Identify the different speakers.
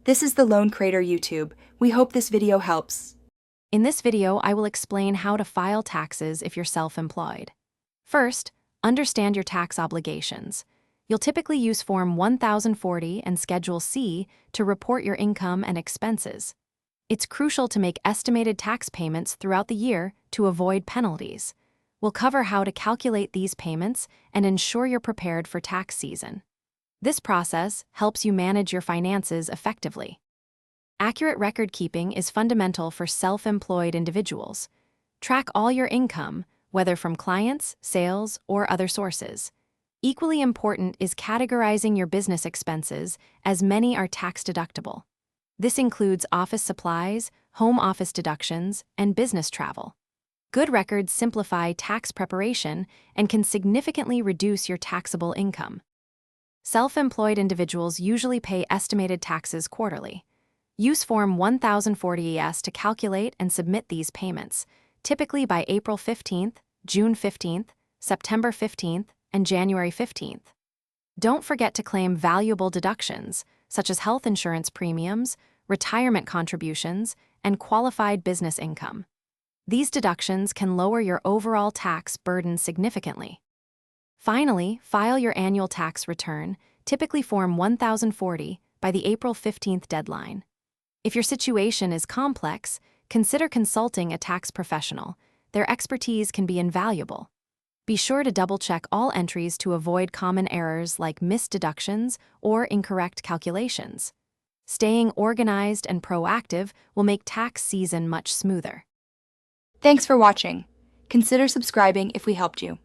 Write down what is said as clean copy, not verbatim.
Speaker 1: This is the Loan Creator YouTube. We hope this video helps.
Speaker 2: In this video, I will explain how to file taxes if you're self-employed. First, understand your tax obligations. You'll typically use Form 1040 and Schedule C to report your income and expenses. It's crucial to make estimated tax payments throughout the year to avoid penalties. We'll cover how to calculate these payments and ensure you're prepared for tax season. This process helps you manage your finances effectively. Accurate record keeping is fundamental for self-employed individuals. Track all your income, whether from clients, sales, or other sources. Equally important is categorizing your business expenses, as many are tax-deductible. This includes office supplies, home office deductions, and business travel. Good records simplify tax preparation and can significantly reduce your taxable income. Self-employed individuals usually pay estimated taxes quarterly. Use Form 1040-ES to calculate and submit these payments, typically by April 15th, June 15th, September 15th, and January 15th. Don't forget to claim valuable deductions, such as health insurance premiums, retirement contributions, and qualified business income. These deductions can lower your overall tax burden significantly. Finally, file your annual tax return, typically Form 1040, by the April 15th deadline. If your situation is complex, consider consulting a tax professional. Their expertise can be invaluable. Be sure to double-check all entries to avoid common errors like missed deductions or incorrect calculations. Staying organized and proactive will make tax season much smoother.
Speaker 1: Thanks for watching. Consider subscribing if we helped you.